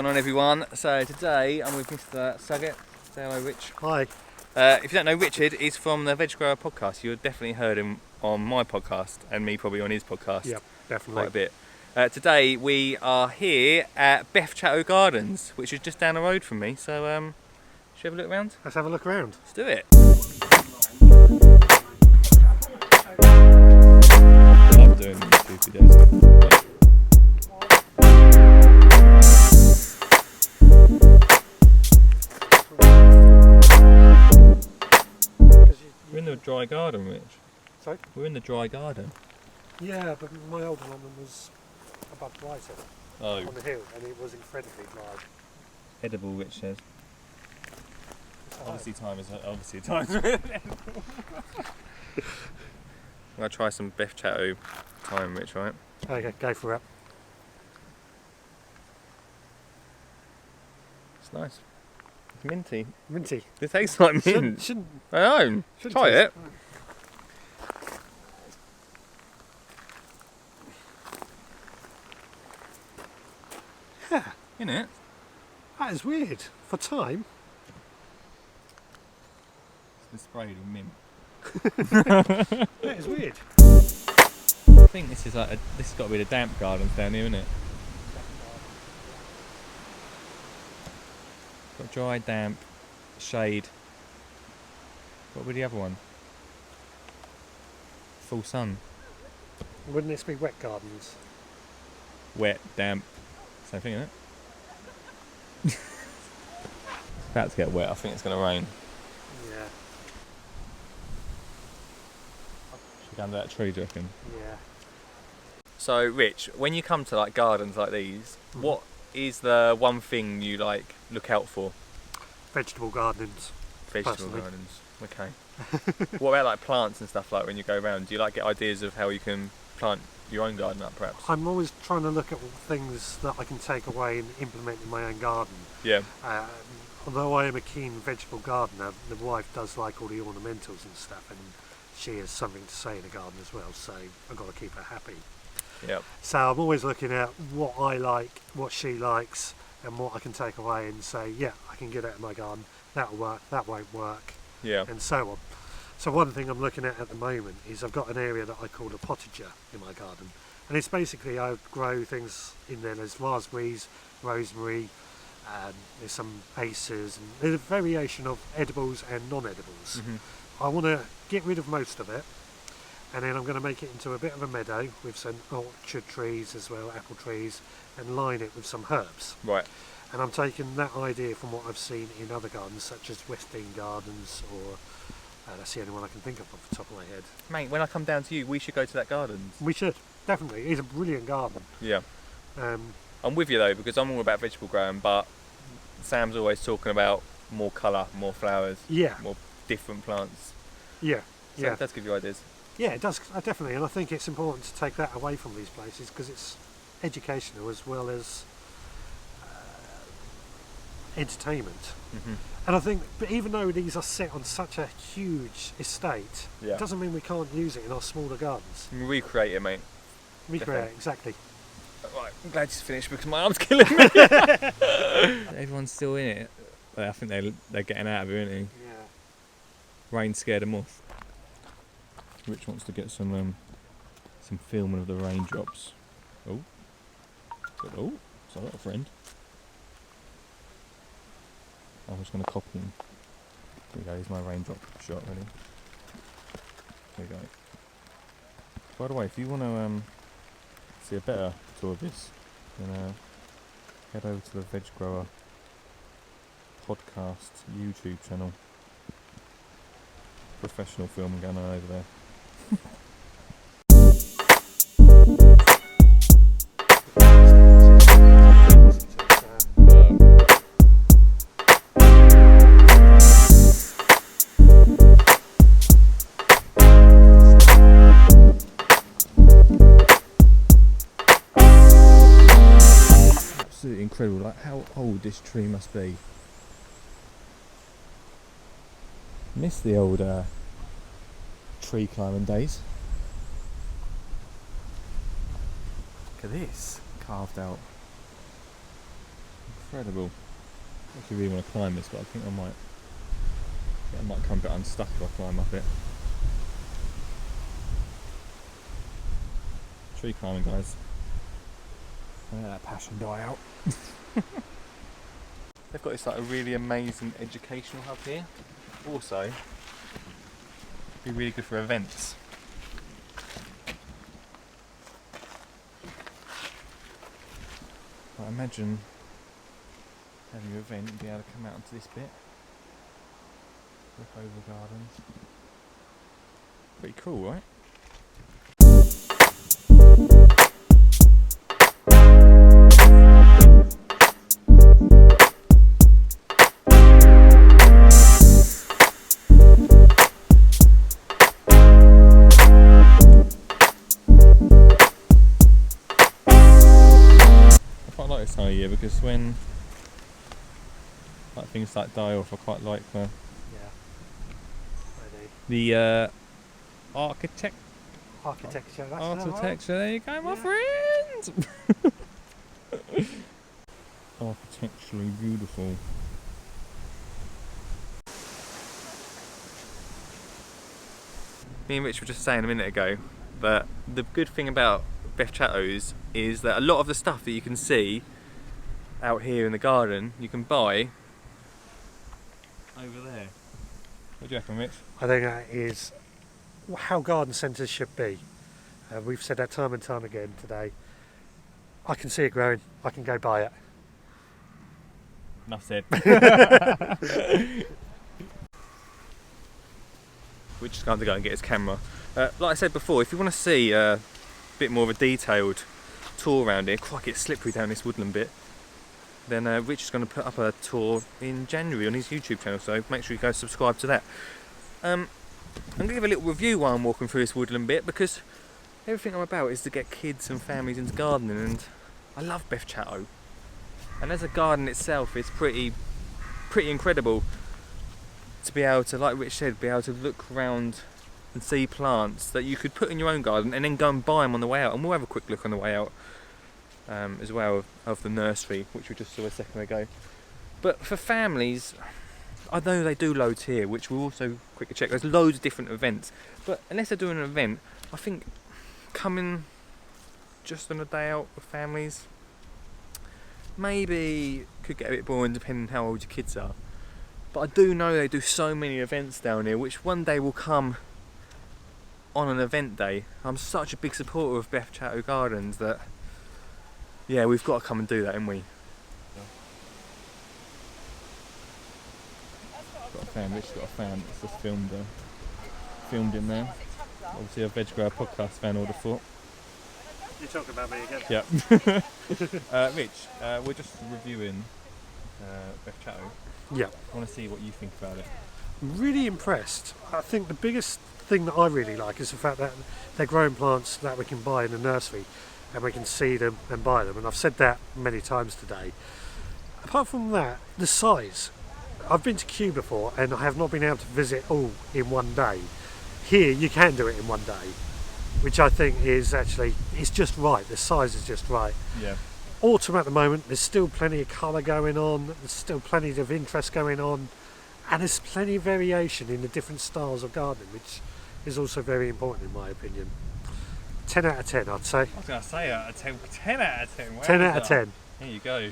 going on, everyone? So today I'm with Mr. Suggett. Say hello, Rich. Hi. If you don't know Richard, he's from the Veg Grower podcast. You've definitely heard him on my podcast and me probably on his podcast. Yep, definitely. Quite a bit. Today we are here at Beth Chatto Gardens, which is just down the road from me. So should we have a look around? Let's have a look around. Let's do it. I love doing these stupid videos. We're in the dry garden, Rich. Sorry? We're in the dry garden. Yeah, but my older one was above Brighton on the hill, and it was incredibly dry. Edible, Rich says. Obviously time. I'm going to try some Beth Chatto time, Rich, right? Okay, go for it. It's nice. It's minty. Minty. It tastes like mint. Shouldn't I know. Try taste it. Yeah, Innit? that is weird. For time. It's sprayed with mint. That is weird. I think this is like this has got to be the damp gardens down here, isn't it? Got dry, damp, shade. What would the other one? Full sun. Wouldn't this be wet gardens? Wet, damp. Same thing, isn't it? It's about to get wet. I think it's going to rain. Yeah. Should we go under that tree, do you reckon? Yeah. So, Rich, when you come to like gardens like these, what is the one thing you like look out for? Vegetable gardens. Vegetable Personally. gardens. Okay. What about like plants and stuff like when you go around? Do you like get ideas of how you can plant your own garden up, perhaps? I'm always trying to look at things that I can take away and implement in my own garden. Yeah. Although I am a keen vegetable gardener, the wife does like all the ornamentals and stuff, and she has something to say in the garden as well, so I've got to keep her happy. Yep. So I'm always looking at what I like, what she likes, and what I can take away and say, yeah, I can get that in my garden, that'll work, that won't work, Yeah. and so on. So one thing I'm looking at the moment is I've got an area that I call a potager in my garden, and it's basically I grow things in there. There's raspberries, rosemary, there's some aces, and there's a variation of edibles and non-edibles. Mm-hmm. I want to get rid of most of it, and then I'm going to make it into a bit of a meadow with some orchard trees as well, apple trees, and line it with some herbs. Right. And I'm taking that idea from what I've seen in other gardens, such as West Dean Gardens, or that's the only one I can think of off the top of my head. Mate, when I come down to you, we should go to that garden. We should, definitely. It's a brilliant garden. Yeah. I'm with you though, because I'm all about vegetable growing, but Sam's always talking about more colour, more flowers, Yeah, more different plants. yeah, So yeah. it does give you ideas. Yeah, it does, definitely. And I think it's important to take that away from these places because it's educational as well as entertainment. Mm-hmm. And I think, but even though these are set on such a huge estate, Yeah. it doesn't mean we can't use it in our smaller gardens. Recreate it, mate. Recreate, exactly. Right, I'm glad you finished because my arm's killing me. Everyone's still in it. I think they're getting out of it, aren't they? Yeah. Rain scared them off. Rich wants to get some filming of the raindrops. Oh, sorry, a friend. I was going to copy him. Here we go. Here's my raindrop shot ready. There we go. By the way, if you want to see a better tour of this, then head over to the Veg Grower podcast YouTube channel. Professional film going on over there. Absolutely incredible, like how old this tree must be. Miss the old tree climbing days. Look at this, carved out Incredible. I actually really want to climb this, but I think I might come a bit unstuck if I climb up it. Tree climbing, guys. Don't let that passion die out. They've got this like a really amazing educational hub here. Also, be really good for events. I imagine having an event and be able to come out into this bit, look over the gardens. Pretty cool, right? This time of year because when like things like die off, I quite like the architecture. That's There you go, my friends. Architecturally beautiful. Me and Rich were just saying a minute ago that the good thing about Beth Chatto's is that a lot of the stuff that you can see out here in the garden you can buy over there. What do you reckon, Rich? I think that is how garden centres should be. We've said that time and time again today. I can see it growing, I can go buy it. Enough said. We're just going to go and get his camera. Like I said before, if you want to see a bit more of a detailed tour around here, quite get slippery down this woodland bit, then Rich is going to put up a tour in January on his YouTube channel, so make sure you go subscribe to that. I'm going to give a little review while I'm walking through this woodland bit, because everything I'm about is to get kids and families into gardening, and I love Beth Chatto. And as a garden itself, it's pretty incredible to be able to, like Rich said, be able to look around and see plants that you could put in your own garden and then go and buy them on the way out. And we'll have a quick look on the way out as well of the nursery, which we just saw a second ago. But for families, I know they do loads here, which we'll also quickly check. There's loads of different events, but unless they're doing an event, I think coming just on a day out with families maybe could get a bit boring depending on how old your kids are. But I do know they do so many events down here, which one day will come on an event day. I'm such a big supporter of Beth Chatto Gardens that, yeah, we've got to come and do that, haven't we? Got a fan, Rich's got a fan that's just filmed in there. Obviously a Veg Grower podcast fan, I would have thought. You're talking about me again? Yeah. Rich, we're just reviewing Beth Chatto. Yeah. I want to see what you think about it. I'm really impressed. I think the biggest thing that I really like is the fact that they're growing plants that we can buy in a nursery and we can see them and buy them, and I've said that many times today. Apart from that, the size. I've been to Kew before and I have not been able to visit all in one day. Here you can do it in one day, which I think is actually, it's just right, the size is just right. Yeah. Autumn at the moment, there's still plenty of colour going on, there's still plenty of interest going on, and there's plenty of variation in the different styles of gardening, which is also very important in my opinion. 10 out of 10 I'd say. I was going to say 10 out of 10. 10 out of 10. There you go.